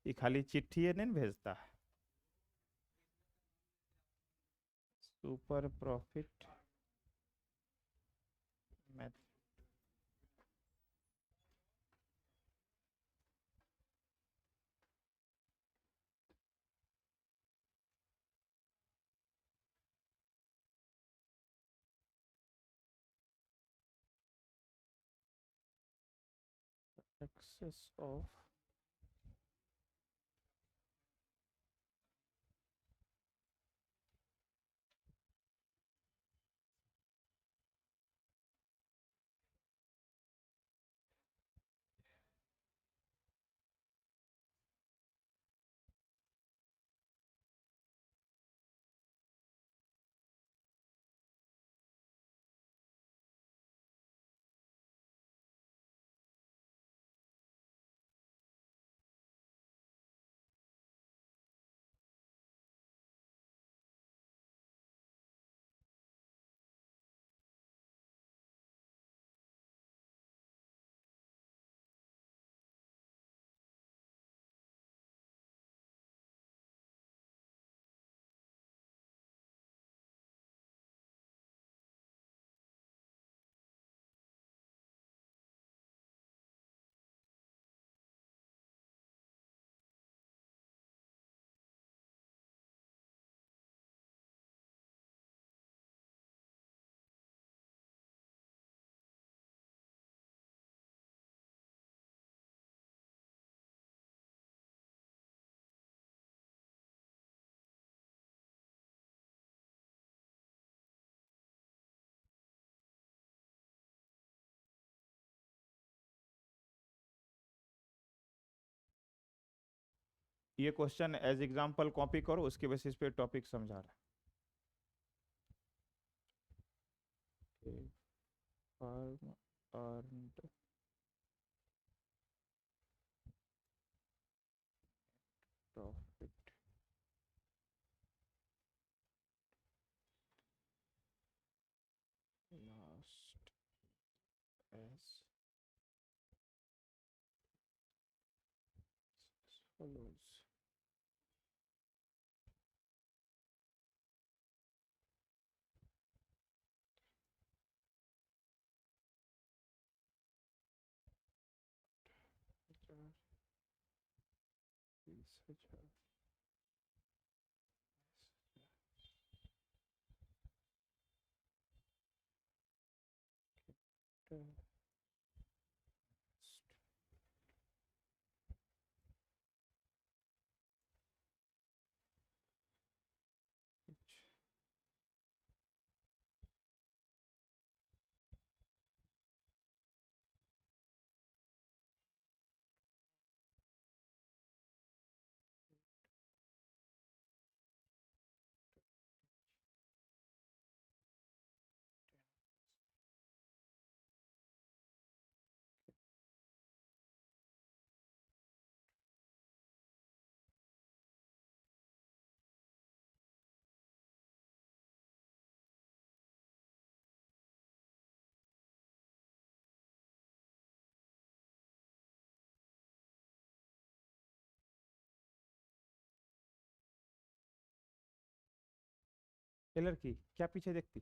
ये खाली चिट्ठी है नहीं भेजता। Super profit method. Excess of ये क्वेश्चन एज एग्जांपल कॉपी करो, उसके बेसिस पे टॉपिक समझा रहा है। Firm earned profit last as follows. हजार, 20,000, ये लड़की क्या पीछे देखती।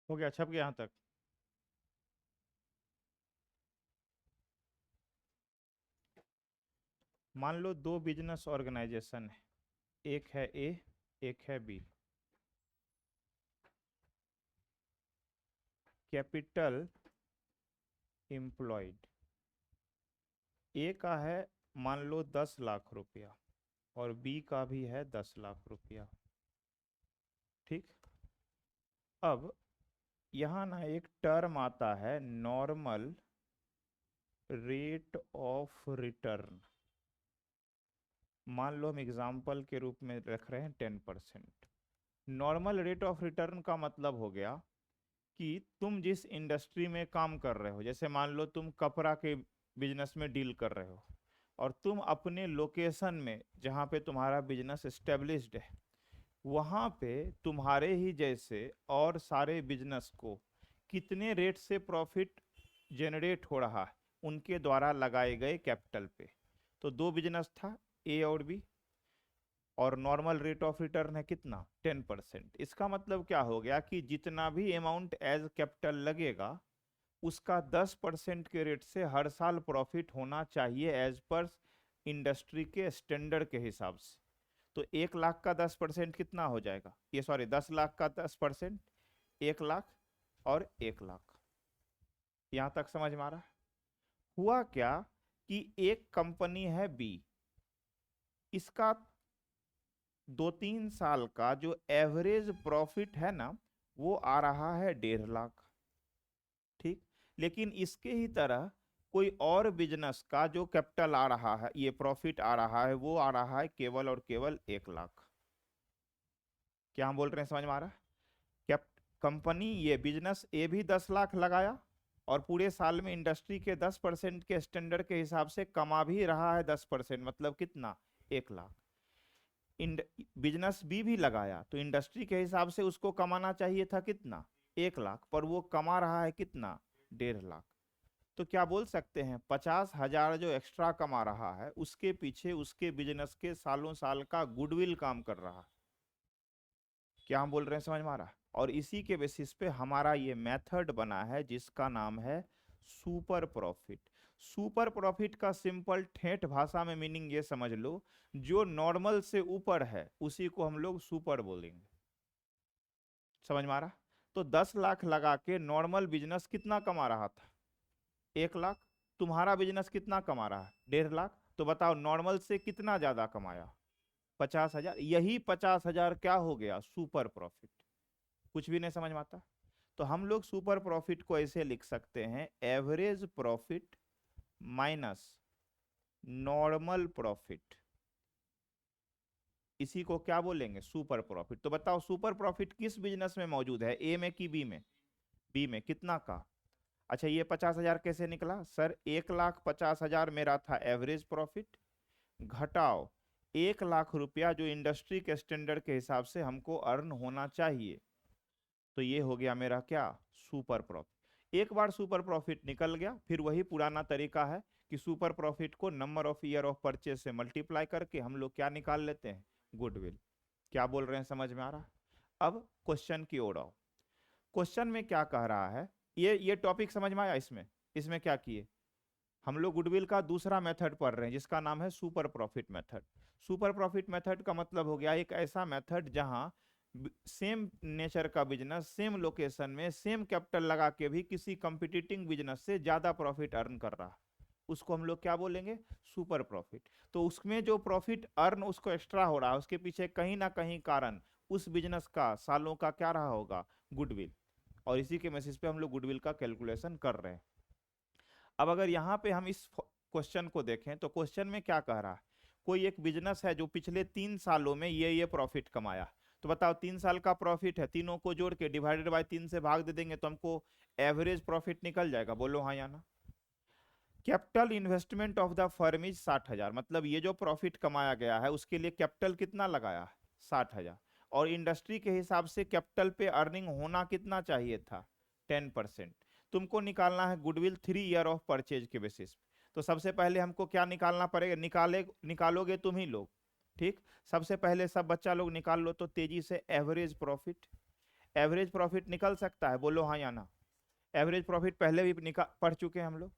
हो गया, छप गया यहाँ तक। मान लो दो बिजनेस ऑर्गेनाइजेशन है, एक है ए, एक है बी। कैपिटल एम्प्लॉयड, ए का है मान लो 10 लाख रुपया और बी का भी है 10 लाख रुपया। ठीक, अब यहाँ ना एक टर्म आता है नॉर्मल रेट ऑफ रिटर्न। मान लो हम एग्जाम्पल के रूप में रख रहे हैं 10%। नॉर्मल रेट ऑफ रिटर्न का मतलब हो गया कि तुम जिस इंडस्ट्री में काम कर रहे हो, जैसे मान लो तुम कपड़ा के बिजनेस में डील कर रहे हो और तुम अपने लोकेशन में जहाँ पे तुम्हारा बिजनेस एस्टेब्लिश्ड है वहाँ पे तुम्हारे ही जैसे और सारे बिजनेस को कितने रेट से प्रॉफिट जनरेट हो रहा है उनके द्वारा लगाए गए कैपिटल पे। तो दो बिजनेस था ए और बी और नॉर्मल रेट ऑफ रिटर्न है कितना 10%। इसका मतलब क्या हो गया कि जितना भी अमाउंट एज कैपिटल लगेगा उसका 10% के रेट से हर साल प्रॉफिट होना चाहिए एज पर इंडस्ट्री के स्टैंडर्ड के हिसाब से। तो 1 लाख का 10% कितना हो जाएगा, ये सॉरी 10 लाख का 10% 1 लाख और 1 लाख। यहां तक समझ में आ रहा है? हुआ क्या कि एक कंपनी है बी, इसका 2-3 साल का जो एवरेज प्रॉफिट है ना वो आ रहा है 1.5 लाख। ठीक, लेकिन इसके ही तरह कोई और बिजनेस का जो कैपिटल आ रहा है, ये प्रॉफिट आ रहा है, वो आ रहा है केवल और केवल 1 लाख। क्या हम बोल रहे हैं, समझ में आ रहा है? कैप कंपनी ये बिजनेस ए भी 10 लाख लगाया और पूरे साल में इंडस्ट्री के 10% के स्टैंडर्ड के हिसाब से कमा भी रहा है 10%, मतलब कितना 1 लाख। बिजनेस बी भी लगाया तो इंडस्ट्री के हिसाब से उसको कमाना चाहिए था कितना 1 लाख, पर वो कमा रहा है कितना 1.5 लाख। तो क्या बोल सकते हैं 50,000 जो एक्स्ट्रा कमा रहा है उसके पीछे उसके बिजनेस के सालों साल का गुडविल काम कर रहा है। क्या हम बोल रहे हैं, समझ में आ रहा है? और इसी के बेसिस पे हमारा ये मेथड बना है जिसका नाम है सुपर प्रॉफिट। सुपर प्रॉफिट का सिंपल ठेठ भाषा में मीनिंग ये समझ लो, जो नॉर्मल से ऊपर है उसी को हम लोग सुपर बोलेंगे। समझ में आ रहा? तो 10 लाख लगा के नॉर्मल बिजनेस कितना कमा रहा था 1 लाख, तुम्हारा बिजनेस कितना कमा रहा है 1.5 लाख। तो बताओ नॉर्मल से कितना ज्यादा कमाया 50,000। यही 50,000 क्या हो गया सुपर प्रॉफिट। कुछ भी नहीं समझ में आता? तो हम लोग सुपर प्रॉफिट को ऐसे लिख सकते हैं average profit minus normal profit, इसी को क्या बोलेंगे सुपर प्रॉफिट। तो बताओ सुपर प्रॉफिट किस बिजनेस में मौजूद है, ए में कि बी में? बी में। कितना का? अच्छा, ये 50,000 कैसे निकला सर? 1,50,000 मेरा था एवरेज प्रॉफिट, घटाओ 1 लाख रुपया जो इंडस्ट्री के स्टैंडर्ड के हिसाब से हमको अर्न होना चाहिए। तो ये हो गया मेरा क्या सुपर प्रॉफिट। एक बार सुपर प्रॉफिट निकल गया फिर वही पुराना तरीका है कि सुपर प्रॉफिट को number of year of purchase से मल्टीप्लाई करके हम लोग क्या निकाल लेते हैं गुडविल। क्या बोल रहे हैं, समझ में आ रहा है? अब क्वेश्चन की ओर आओ। क्वेश्चन में क्या कह रहा है, ये टॉपिक समझ में आया? इसमें इसमें क्या किए हम लोग गुडविल का दूसरा मेथड पढ़ रहे हैं जिसका नाम है super profit method. Super profit method का मतलब हो गया एक ऐसा मेथड जहां सेम नेचर का बिजनेस सेम लोकेशन में सेम कैपिटल लगा के भी किसी कंपटीटिंग बिजनेस से ज्यादा प्रॉफिट अर्न कर रहा है, उसको हम लोग क्या बोलेंगे सुपर प्रॉफिट। तो उसमें जो प्रॉफिट अर्न उसको एक्स्ट्रा हो रहा है उसके पीछे कहीं ना कहीं कारण उस बिजनेस का सालों का क्या रहा होगा गुडविल, और इसी के बेसिस पे हम लोग गुडविल का कैलकुलेशन कर रहे हैं। अब अगर यहाँ पे हम इस क्वेश्चन को देखें तो क्वेश्चन में क्या कह रहा है, कोई एक बिजनेस है जो पिछले 3 सालों में ये प्रॉफिट कमाया। तो बताओ 3 साल का प्रॉफिट है, तीनों को जोड़ के डिवाइडेड बाय 3 से भाग दे देंगे तो हमको एवरेज प्रॉफिट निकल जाएगा। बोलो हाँ या ना? Capital investment of the firm is 60,000, मतलब ये जो प्रॉफिट कमाया गया है उसके लिए कैपिटल कितना लगाया 60,000, और इंडस्ट्री के हिसाब से कैपिटल पे अर्निंग होना कितना चाहिए था 10%। तुमको निकालना है गुडविल 3 ईयर ऑफ परचेज के बेसिस पे। तो सबसे पहले हमको क्या निकालना पड़ेगा, निकालोगे तुम ही लोग। ठीक, सबसे पहले सब बच्चा लोग निकाल लो तो तेजी से एवरेज प्रॉफिट। एवरेज प्रॉफिट निकल सकता है, बोलो हाँ या ना? एवरेज प्रॉफिट पहले भी पढ़ चुके हैं हम लोग,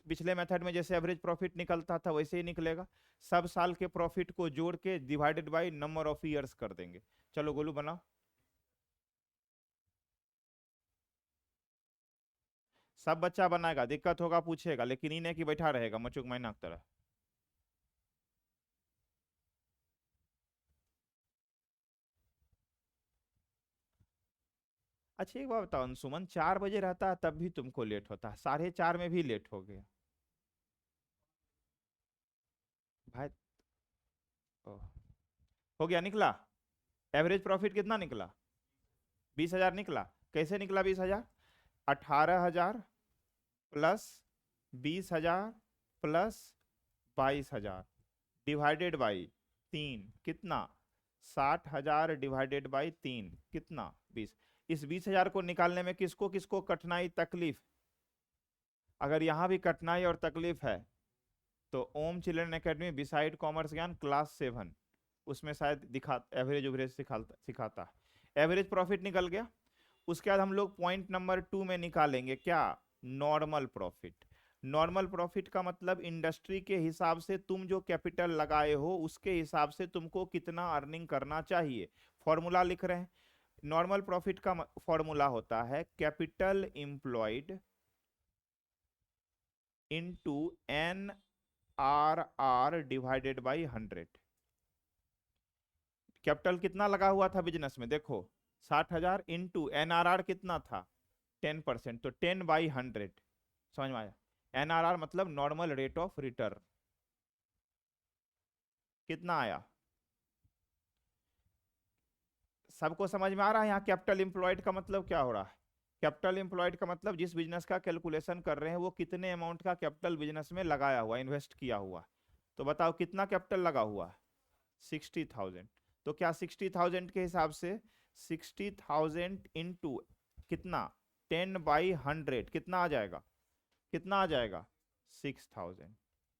पिछले मेथड में जैसे एवरेज प्रॉफिट निकलता था वैसे ही निकलेगा। सब साल के प्रॉफिट को जोड़ के divided by number of years कर देंगे। चलो गोलू बनाओ। सब बच्चा बनाएगा, दिक्कत होगा पूछेगा, लेकिन इन्हें की बैठा रहेगा मचुक मैना की तरह। अच्छा एक बात बताओ अंशुमन, 4 बजे रहता है तब भी तुमको लेट होता है, 4:30 में भी लेट हो गया भाई। ओह, हो गया, निकला। एवरेज प्रॉफिट कितना निकला? 20,000 निकला। कैसे निकला 20,000? 18,000 प्लस 20,000 प्लस 22,000 डिवाइडेड बाई 3 कितना? 60,000 डिवाइडेड बाई 3 कितना? 20। इस 20,000 को निकालने में किसको किसको कठिनाई तकलीफ? अगर यहां भी कठिनाई और तकलीफ है तो ओम चिल्ड्रन एकेडमी बिसाइड कॉमर्स ज्ञान क्लास 7 उसमें शायद दिखा एवरेज उवरेज सिखाता है। एवरेज प्रॉफिट निकल गया। उसके बाद हम लोग पॉइंट नंबर 2 में निकालेंगे क्या? Normal profit. नॉर्मल प्रॉफिट का मतलब इंडस्ट्री के हिसाब से तुम जो कैपिटल लगाए हो उसके हिसाब से तुमको कितना अर्निंग करना चाहिए। फॉर्मूला लिख रहे हैं। नॉर्मल प्रॉफिट का फॉर्मूला होता है capital employed into N R R divided by 100। Capital कितना लगा हुआ था बिजनेस में देखो, 60,000 इंटू एनआरआर कितना था? 10%, तो 10/100। समझ में आया? एनआरआर मतलब नॉर्मल रेट ऑफ रिटर्न। कितना आया? सबको समझ में आ रहा है यहाँ कैपिटल इंप्लॉयड का मतलब क्या हो रहा है? कैपिटल इंप्लॉयड का मतलब जिस बिजनेस का कैलकुलेशन कर रहे हैं वो कितने अमाउंट का कैपिटल बिजनेस में लगाया हुआ, इन्वेस्ट किया हुआ। तो बताओ कितना कैपिटल लगा हुआ है? 60,000। तो क्या 60,000 के हिसाब से 60,000 इंटू कितना? 10/100 कितना आ जाएगा? कितना आ जाएगा? 6,000।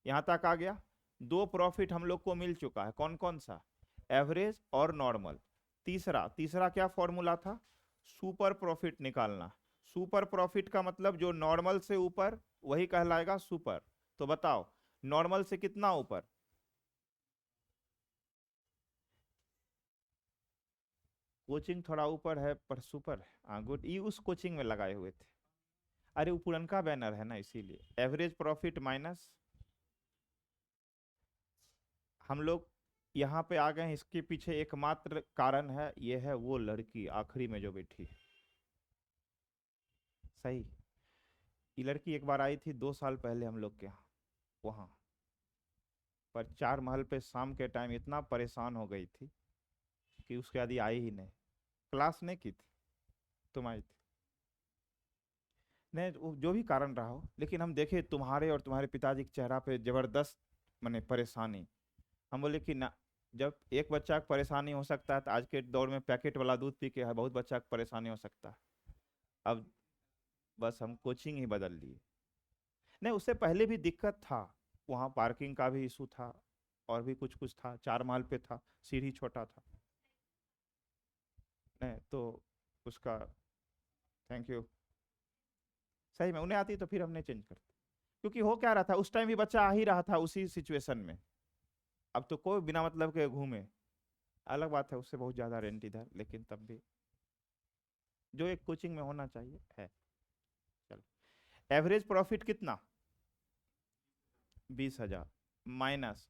यहां तक आ गया। दो प्रॉफिट हम लोग को मिल चुका है, कौन कौन सा? एवरेज और नॉर्मल। तीसरा तीसरा क्या फॉर्मूला था? सुपर प्रॉफिट निकालना। सुपर प्रॉफिट का मतलब जो नॉर्मल से ऊपर वही कहलाएगा सुपर। तो बताओ नॉर्मल से कितना ऊपर? कोचिंग थोड़ा ऊपर है पर सुपर है। हाँ गुड, ये उस कोचिंग में लगाए हुए थे। अरे वो पुरनका बैनर है ना इसीलिए। एवरेज प्रॉफिट माइनस, हम लोग यहाँ पे आ गए हैं, इसके पीछे एकमात्र कारण है, ये है वो लड़की आखिरी में जो बैठी है। सही। ये लड़की एक बार आई थी 2 साल पहले हम लोग के यहाँ, वहाँ पर 4 महल पे शाम के टाइम इतना परेशान हो गई थी कि उसके बाद ये आई ही नहीं। क्लास नहीं की थी, तुम आई थी। नहीं वो जो भी कारण रहा हो, लेकिन हम देखे तुम्हारे और तुम्हारे पिताजी के चेहरा पे जबरदस्त माने परेशानी। हम बोले कि ना, जब एक बच्चा को परेशानी हो सकता है तो आज के दौर में पैकेट वाला दूध पी के है बहुत बच्चा को परेशानी हो सकता है। अब बस हम कोचिंग ही बदल लिए। नहीं उससे पहले भी दिक्कत था, वहाँ पार्किंग का भी इशू था और भी कुछ कुछ था, 4 महल पे था, सीढ़ी छोटा था। नहीं तो उसका थैंक यू। सही में उन्हें आती तो फिर हमने चेंज कर दिया। क्योंकि हो क्या रहा था उस टाइम भी बच्चा आ ही रहा था उसी सिचुएशन में। अब तो कोई बिना मतलब के घूमे, अलग बात है उससे बहुत ज्यादा रेंट इधर, लेकिन तब भी जो एक कोचिंग में होना चाहिए है। चलो, एवरेज प्रॉफिट कितना? 20,000 माइनस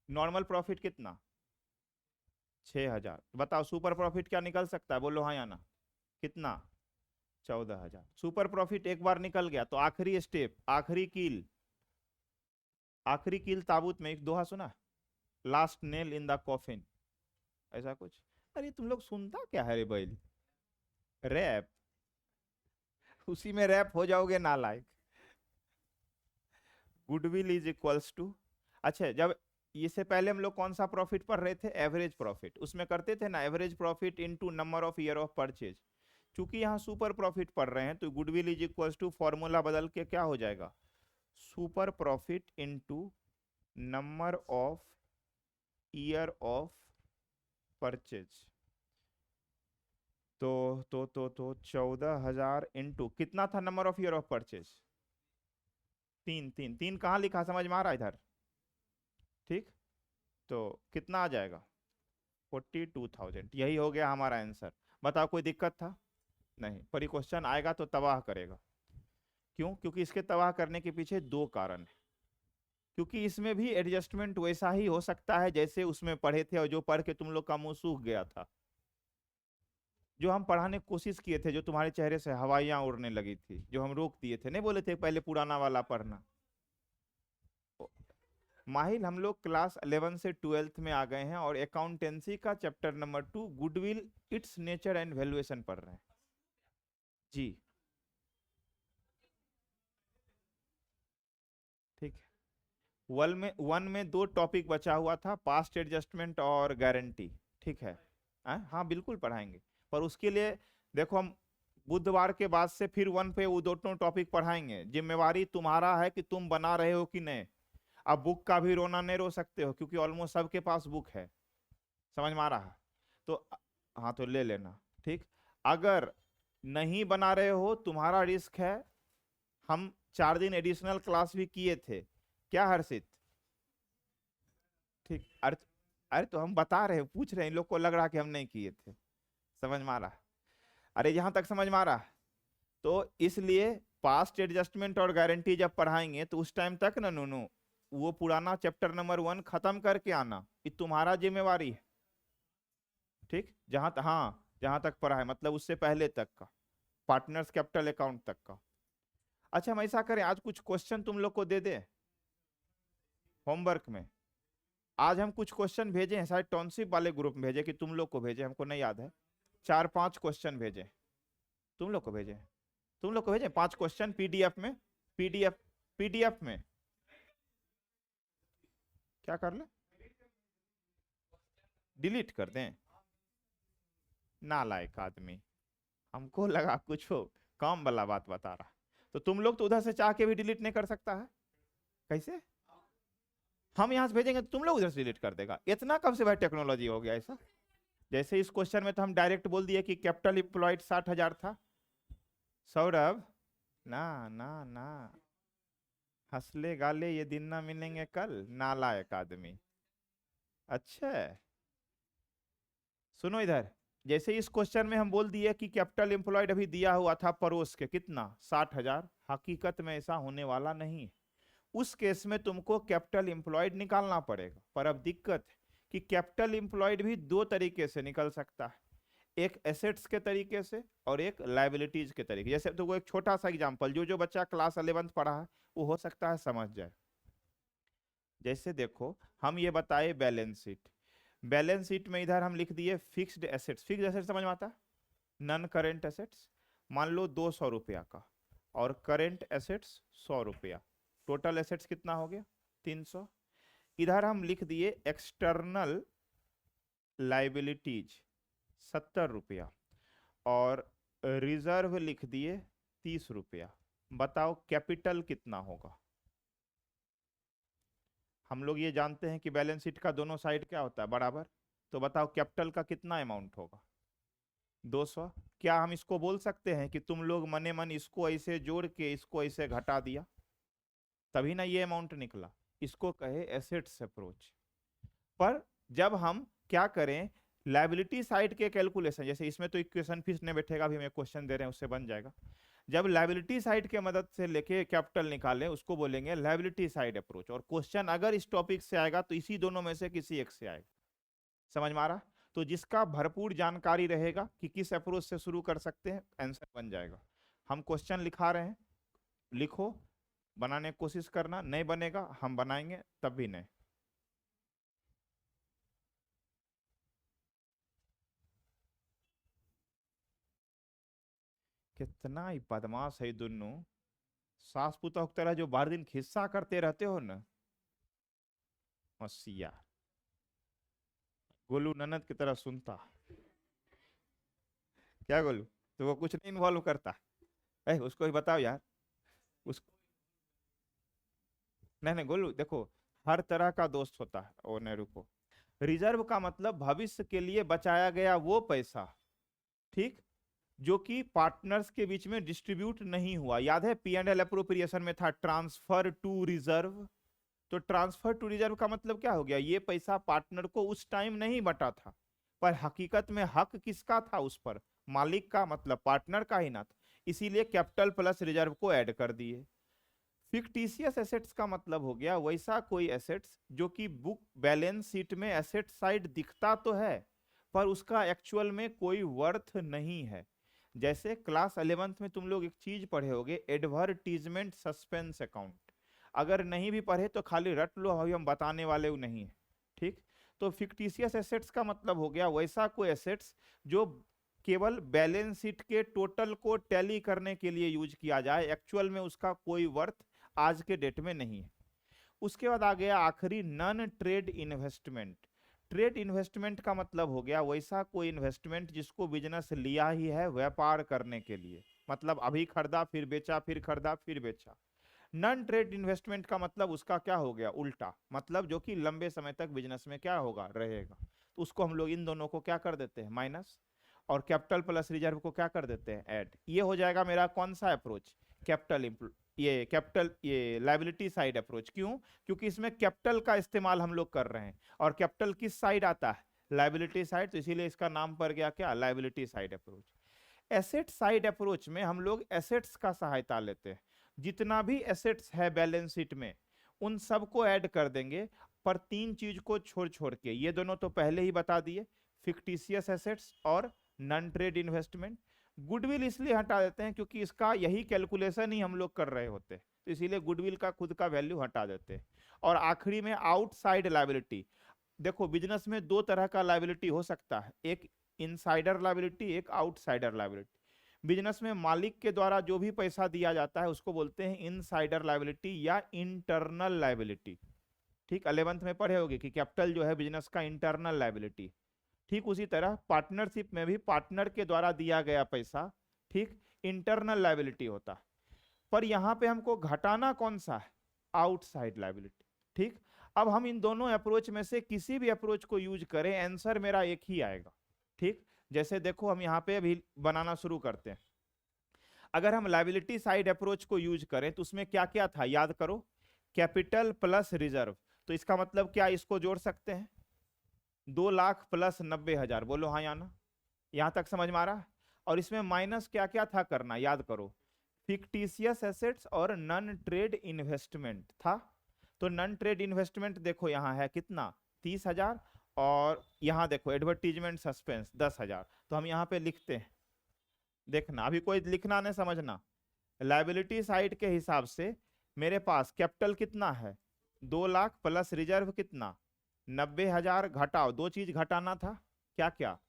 नॉर्मल प्रॉफिट कितना? 6,000। बताओ सुपर प्रॉफिट क्या निकल सकता है, बोलो हाँ या ना? कितना? 14,000। सुपर प्रॉफिट एक बार निकल गया तो आखिरी स्टेप, आखिरी कील, आखिरी कील ताबूत में, एक दोहा सुना? Last nail in the coffin, ऐसा कुछ। अरे तुम लोग सुनता क्या है रे बैल? रैप, उसी में रैप हो जाओगे नालायक। गुडविल इज इक्वल्स टू, अच्छा जब इससे पहले हम लोग कौन सा प्रॉफिट पढ़ रहे थे? Average profit. उसमें करते थे ना average profit into number of year of purchase. चूंकि यहाँ सुपर प्रॉफिट पढ़ रहे हैं तो goodwill is equals to formula बदल के क्या हो जाएगा? Super profit into number of year of purchase. तो 14,000 इंटू कितना था number of year of purchase? 3 3 3 कहाँ लिखा, समझ में आ रहा है इधर? ठीक, तो कितना आ जाएगा? 42,000। यही हो गया हमारा आंसर। बताओ कोई दिक्कत था? नहीं, पर क्वेश्चन आएगा तो तबाह करेगा। क्यों? क्योंकि इसके तबाह करने के पीछे दो कारण है। क्योंकि इसमें भी एडजस्टमेंट वैसा ही हो सकता है जैसे उसमें पढ़े थे, और जो पढ़ के तुम लोग का मुंह सूख गया था, जो हम पढ़ाने की कोशिश किए थे, जो तुम्हारे चेहरे से हवाइयां उड़ने लगी थी, जो हम रोक दिए थे, नहीं बोले थे पहले पुराना वाला पढ़ना। माहिल, हम लोग क्लास 11 से 12th में आ गए हैं और अकाउंटेंसी का chapter number 2 goodwill, it's nature and valuation पढ़ रहे हैं। जी ठीक है। वन में दो टॉपिक बचा हुआ था, पास्ट एडजस्टमेंट और गारंटी। ठीक है। हाँ बिल्कुल पढ़ाएंगे, पर उसके लिए देखो हम बुधवार के बाद से फिर वन पे वो दोनों टॉपिक पढ़ाएंगे। जिम्मेवारी तुम्हारा है कि तुम बना रहे हो कि नहीं। अब बुक का भी रोना नहीं रो सकते हो, क्योंकि ऑलमोस्ट सबके पास बुक है, समझ में आ रहा है? तो हाँ तो ले लेना। ठीक। अगर नहीं बना रहे हो तुम्हारा रिस्क है। हम 4 दिन एडिशनल क्लास भी किए थे, क्या हर्षित? ठीक। अरे अरे तो हम बता रहे हैं, पूछ रहे हैं, इन लोग को लग रहा कि हम नहीं किए थे। समझ में आ रहा? अरे यहां तक समझ में आ रहा? तो इसलिए पास्ट एडजस्टमेंट और गारंटी जब पढ़ाएंगे तो उस टाइम तक ना नूनू वो पुराना चैप्टर नंबर 1 खत्म करके आना, ये तुम्हारा जिम्मेवारी है। ठीक। जहां तक पढ़ा है, मतलब उससे पहले तक का, पार्टनर्स कैपिटल अकाउंट तक का। अच्छा हम ऐसा करें, आज कुछ क्वेश्चन तुम लोग को दे दे होमवर्क में। आज हम कुछ क्वेश्चन भेजे हैं, शायद टॉनशिप वाले ग्रुप में भेजे कि तुम लोग को भेजे, हमको नहीं याद है। 4-5 क्वेश्चन भेजे, तुम लोग को भेजे, तुम लोग को भेजे 5 क्वेश्चन पीडीएफ में। पीडीएफ में क्या कर ले, डिलीट कर दें? नालायक आदमी, हमको लगा कुछ हो काम वाला बात बता रहा। तो तुम लोग तो उधर से चाह के भी डिलीट नहीं कर सकता है, कैसे? हम यहां से भेजेंगे तो तुम लोग उधर से डिलीट कर देगा? इतना कब से भाई टेक्नोलॉजी हो गया ऐसा? जैसे इस क्वेश्चन में तो हम डायरेक्ट बोल दिए कि कैपिटल एम्प्लॉयड 60,000 था। सौरभ, ना ना ना, हंसले गाले ये दिन ना मिलेंगे कल, नालायक आदमी। अच्छा सुनो इधर, जैसे इस क्वेश्चन में हम बोल दिए कि कैपिटल एम्प्लॉयड अभी दिया हुआ था परोस के कितना, 60,000, हकीकत में ऐसा होने वाला नहीं है। उस केस में तुमको कैपिटल एम्प्लॉयड निकालना पड़ेगा। पर अब दिक्कत है कि कैपिटल एम्प्लॉयड भी दो तरीके से निकल सकता है, एक एसेट्स के तरीके से और एक लाइबिलिटीज के तरीके। जैसे तो वो एक छोटा सा एग्जांपल, जो बच्चा क्लास 11th पढ़ा है वो हो सकता है समझ जाए। जैसे देखो हम ये बताए बैलेंस शीट, बैलेंस शीट में इधर हम लिख दिए फिक्स्ड एसेट्स। फिक्स्ड एसेट्स समझ में आता है? नन करेंट एसेट्स, मान लो 200 रुपया का, और करेंट एसेट्स 100 रुपया, टोटल एसेट्स कितना हो गया? 300। इधर हम लिख दिए एक्सटर्नल लाइबिलिटीज 70 रुपया, और रिजर्व लिख दिए 30 रुपया। बताओ कैपिटल कितना होगा? हम लोग ये जानते हैं कि बैलेंस शीट का दोनों साइड क्या होता है, बराबर। तो बताओ कैपिटल का कितना अमाउंट होगा? 200। क्या हम इसको बोल सकते हैं कि तुम लोग मने मन इसको ऐसे जोड़ के इसको ऐसे घटा दिया, तभी ना ये अमाउंट निकला? इसको कहे एसेट्स अप्रोच। पर जब हम क्या करें, लाइबिलिटी साइड के कैलकुलेशन, जैसे इसमें तो इक्वेशन फीस नहीं बैठेगा, अभी हम एक क्वेश्चन दे रहे हैं उससे बन जाएगा। जब लाइबिलिटी साइड के मदद से लेके कैपिटल निकालें उसको बोलेंगे लाइबिलिटी साइड अप्रोच। और क्वेश्चन अगर इस टॉपिक से आएगा तो इसी दोनों में से किसी एक से आएगा। समझ में आ रहा? तो जिसका भरपूर जानकारी रहेगा कि किस अप्रोच से शुरू कर सकते हैं, आंसर बन जाएगा। हम क्वेश्चन लिखा रहे हैं, लिखो, बनाने की कोशिश करना, नहीं बनेगा हम बनाएंगे तब भी नहीं। कितना ही बदमाश है दोनों, सास पुतोह की तरह जो 12 दिन खिस्सा करते रहते हो ना, होशियार। गोलू ननद की तरह सुनता, क्या गोलू? तो वो कुछ नहीं इन्वॉल्व करता? उसको ही बताओ यार। उस नहीं नहीं गोलू देखो, हर तरह का दोस्त होता है। ओ नहीं रुको, रिजर्व का मतलब भविष्य के लिए बचाया गया वो पैसा, ठीक, जो कि पार्टनर्स के बीच में डिस्ट्रीब्यूट नहीं हुआ। याद है P&L अप्रोप्रिएशन में था ट्रांसफर टू रिजर्व। तो ट्रांसफर टू रिजर्व का मतलब क्या हो गया, ये पैसा पार्टनर को उस टाइम नहीं बटा था, पर हकीकत में हक किसका था उस पर? मालिक का, मतलब पार्टनर का ही ना था। इसीलिए कैपिटल प्लस रिजर्व को ऐड कर दिए। फिक्टिशियस एसेट्स का मतलब हो गया वैसा कोई एसेट्स जो कि बुक बैलेंस शीट में एसेट साइड दिखता तो है पर उसका एक्चुअल में कोई वर्थ नहीं है। जैसे क्लास 11th में तुम लोग एक चीज पढ़े होगे, एडवर्टीजमेंट सस्पेंस अकाउंट। अगर नहीं भी पढ़े तो खाली रट लो, अभी हम बताने वाले वो नहीं है, ठीक। तो फिक्टिशियस एसेट्स का मतलब हो गया वैसा कोई एसेट्स जो केवल बैलेंस शीट के टोटल को टैली करने के लिए यूज किया जाए, एक्चुअल में उसका कोई वर्थ आज के डेट में नहीं है। उसके बाद आ गया आखिरी non trade investment. Trade investment का मतलब हो गया वैसा कोई इन्वेस्टमेंट जिसको बिजनेस लिया ही है व्यापार करने के लिए, मतलब अभी खरीदा फिर बेचा, फिर खरीदा फिर बेचा। नॉन ट्रेड इन्वेस्टमेंट का मतलब उसका क्या हो गया, उल्टा, मतलब जो कि लंबे समय तक बिजनेस में क्या होगा, रहेगा। तो उसको हम लोग इन दोनों को क्या कर देते हैं, माइनस, और कैपिटल प्लस रिजर्व को क्या कर देते हैं, ऐड। ये हो जाएगा मेरा कौन सा अप्रोच, ये लायबिलिटी साइड अप्रोच। क्यों? क्योंकि इसमें कैपिटल का इस्तेमाल हम लोग कर रहे हैं, और कैपिटल किस साइड आता है, लायबिलिटी साइड, तो इसीलिए इसका नाम पड़ गया क्या, liability side approach. Asset side approach में हम लोग एसेट्स का सहायता लेते हैं, जितना भी एसेट्स है बैलेंस शीट में उन सबको ऐड कर देंगे, पर तीन चीज को छोड़ छोड़ के, ये दोनों तो पहले ही बता दिए, फिक्टिशियस एसेट्स और नॉन ट्रेड इन्वेस्टमेंट। गुडविल इसलिए हटा देते हैं क्योंकि इसका यही कैलकुलेशन ही हम लोग कर रहे होते हैं, तो इसीलिए गुडविल का खुद का वैल्यू हटा देते हैं। और आखिरी में आउटसाइड लायबिलिटी। देखो बिजनेस में दो तरह का लायबिलिटी हो सकता है, एक इनसाइडर लायबिलिटी, एक आउटसाइडर लायबिलिटी। बिजनेस में मालिक के द्वारा जो भी पैसा दिया जाता है उसको बोलते हैं इनसाइडर लायबिलिटी या इंटरनल लायबिलिटी। ठीक, 11th में पढ़े होगे कि कैपिटल जो है बिजनेस का इंटरनल लायबिलिटी। ठीक उसी तरह पार्टनरशिप में भी पार्टनर के द्वारा दिया गया पैसा, ठीक, इंटरनल लायबिलिटी होता है। पर यहां पे हमको घटाना कौन सा है, आउटसाइड लायबिलिटी। ठीक, अब हम इन दोनों अप्रोच में से किसी भी अप्रोच को यूज करें, आंसर मेरा एक ही आएगा। ठीक, जैसे देखो हम यहाँ पे अभी बनाना शुरू करते हैं। अगर हम लायबिलिटी साइड अप्रोच को यूज करें तो उसमें क्या क्या था, याद करो, कैपिटल प्लस रिजर्व। तो इसका मतलब क्या, इसको जोड़ सकते हैं, 2,00,000 प्लस 90,000, बोलो हाँ या ना, यहां तक समझ में आ रहा है। और इसमें माइनस क्या क्या था करना, याद करो, फिक्टिशियस एसेट्स और नॉन ट्रेड इन्वेस्टमेंट था। तो नॉन ट्रेड इन्वेस्टमेंट देखो यहाँ है कितना, 30,000, और यहाँ देखो एडवर्टीजमेंट सस्पेंस 10,000। तो हम यहाँ पे लिखते हैं, देखना अभी कोई लिखना नहीं, समझना। लायबिलिटी साइड के हिसाब से मेरे पास कैपिटल कितना है, 2,00,000 प्लस रिजर्व कितना, 90,000, घटाओ, दो चीज घटाना था, क्या क्या,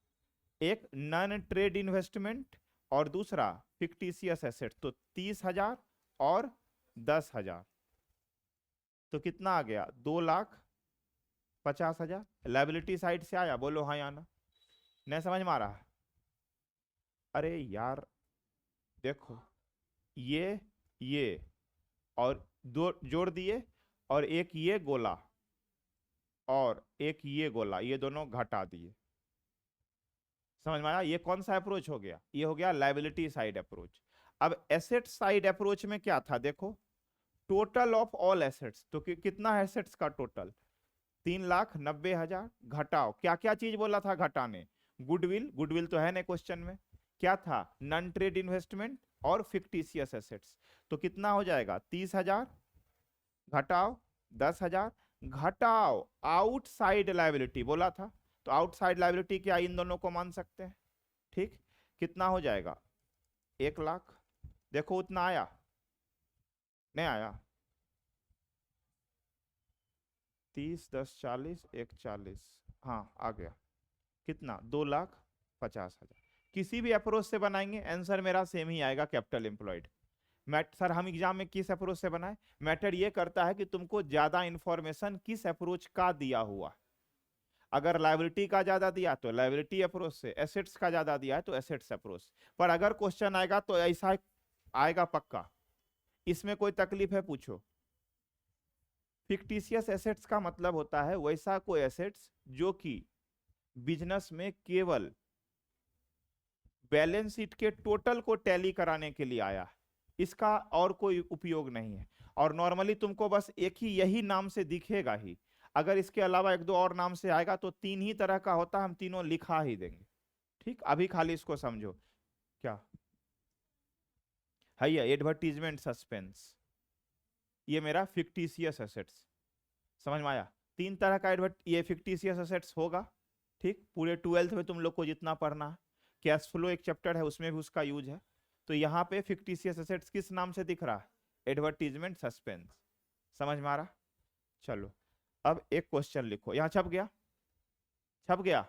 एक नॉन ट्रेड इन्वेस्टमेंट और दूसरा फिक्टिशियस एसेट। तो 30,000 और 10,000, तो कितना आ गया, 2,50,000। लायबिलिटी साइड से आया, बोलो हाँ या ना, नहीं समझ में आ रहा। अरे यार देखो, ये और दो जोड़ दिए, और एक ये गोला और एक ये गोला, ये दोनों घटा दिए। समझ में आया, ये कौन सा अप्रोच हो गया, ये हो गया लायबिलिटी साइड अप्रोच। अब एसेट साइड अप्रोच में क्या था, देखो, टोटल ऑफ ऑल एसेट्स, तो कितना है एसेट्स का टोटल, 3,90,000, घटाओ क्या क्या चीज बोला था घटाने, गुडविल, गुडविल तो है ना क्वेश्चन में, क्या था, नॉन ट्रेड इन्वेस्टमेंट और फिक्टिशियस एसेट्स। तो कितना हो जाएगा, 30,000 घटाओ 10,000, घटाओ आउटसाइड लायबिलिटी बोला था, तो आउटसाइड लायबिलिटी क्या, इन दोनों को मान सकते हैं। ठीक, कितना हो जाएगा, 1,00,000। देखो उतना आया, नहीं आया, 30, 10, 40, 1,40, हाँ आ गया, कितना, 2,50,000। किसी भी अप्रोच से बनाएंगे आंसर मेरा सेम ही आएगा, कैपिटल एम्प्लॉयड। सर हम एग्जाम में किस अप्रोच से बनाए, मैटर ये करता है कि तुमको ज्यादा इंफॉर्मेशन किस अप्रोच का दिया हुआ। अगर लायबिलिटी का ज्यादा दिया तो लायबिलिटी अप्रोच से, एसेट्स का ज्यादा दिया है तो एसेट्स अप्रोच। पर अगर क्वेश्चन आएगा तो ऐसा आएगा पक्का, इसमें कोई तकलीफ है पूछो। फिक्टिशियस एसेट्स का मतलब होता है वैसा कोई एसेट्स जो कि बिजनेस में केवल बैलेंस शीट के टोटल को टैली कराने के लिए आया है, इसका और कोई उपयोग नहीं है। और नॉर्मली तुमको बस एक ही यही नाम से दिखेगा ही, अगर इसके अलावा एक दो और नाम से आएगा तो तीन ही तरह का होता है, हम तीनों लिखा ही देंगे। ठीक, अभी खाली इसको समझो क्या। है ये एडवर्टीजमेंट सस्पेंस, ये मेरा फिक्टिशियस एसेट्स। समझ में आया? तीन तरह का ये फिक्टिशियस एसेट्स होगा, ठीक। पूरे 12th में तुम लोग को जितना पढ़ना है, कैश फ्लो एक चैप्टर है उसमें भी उसका यूज है। तो यहाँ पे फिक्टिशियस एसेट्स किस नाम से दिख रहा है? Advertisement suspense. समझ में आ रहा? चलो अब एक क्वेश्चन लिखो, यहाँ छप गया, छप गया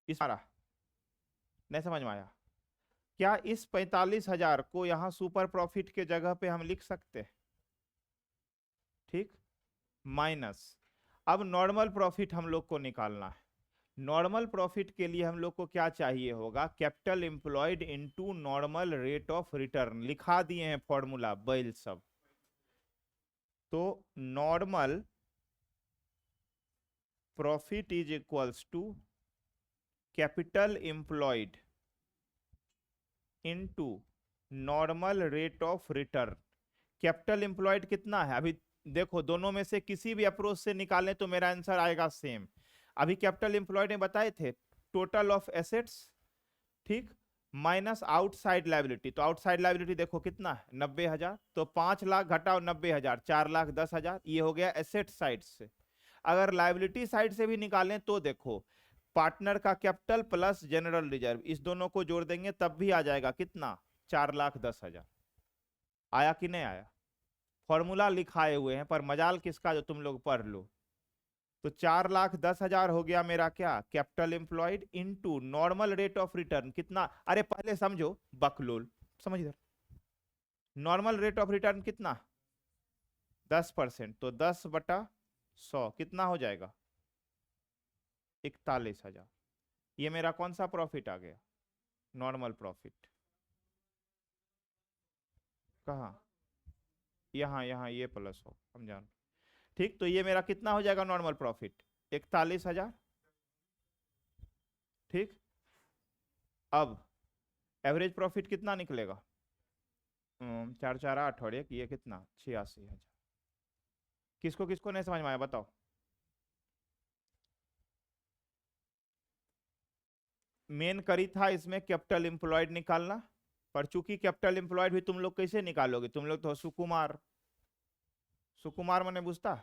इस नहीं समझ में आया? क्या इस 45,000 को यहां सुपर प्रॉफिट के जगह पे हम लिख सकते हैं? ठीक, माइनस, अब नॉर्मल प्रॉफिट हम लोग को निकालना है। नॉर्मल प्रॉफिट के लिए हम लोग को क्या चाहिए होगा? Capital employed into normal rate of return, लिखा दिए हैं फॉर्मूला बैल सब। तो normal profit is equals to capital employed into normal rate of return. Capital employed कितना है? अभी देखो दोनों में से किसी भी अप्रोच से निकालें तो मेरा आंसर आएगा सेम। अभी कैपिटल एम्प्लॉयड में बताए थे टोटल ऑफ एसेट्स, ठीक, माइनस आउटसाइड लायबिलिटी। तो आउटसाइड लायबिलिटी देखो कितना है? 90,000। तो 5 लाख घटाओ 90,000, 4,10,000, ये हो गया एसेट साइड से। अगर लायबिलिटी साइड से भी निकालें तो देखो पार्टनर का कैपिटल प्लस जनरल रिजर्व, इस दोनों को जोड़ देंगे तब भी आ जाएगा कितना? 4,10,000। आया कि नहीं आया? फॉर्मूला लिखाए हुए हैं पर मजाल किसका जो तुम लोग पढ़ लो। तो 4,10,000 हो गया मेरा क्या? Capital employed into normal rate of return कितना? अरे पहले समझो बकलोल, समझ इधर। नॉर्मल रेट ऑफ रिटर्न कितना? 10%। तो 10/100 कितना हो जाएगा? 41,000। ये मेरा कौन सा प्रॉफिट आ गया? Normal profit. कहाँ? यहाँ यहाँ ये प्लस हो, हम जान, ठीक। तो ये मेरा कितना हो जाएगा नॉर्मल प्रॉफिट? 41,000, ठीक। अब एवरेज प्रॉफिट कितना निकलेगा? 4 4 8 और 1 ये कितना? 86,000। किसको किसको नहीं समझ में आया बताओ? मेन करी था इसमें कैपिटल एम्प्लॉयड निकालना, पर चूंकि कैपिटल एम्प्लॉयड भी तुम लोग कैसे निकालोगे? तुम लोग तो सुकुमार, सुकुमार मैंने बुझता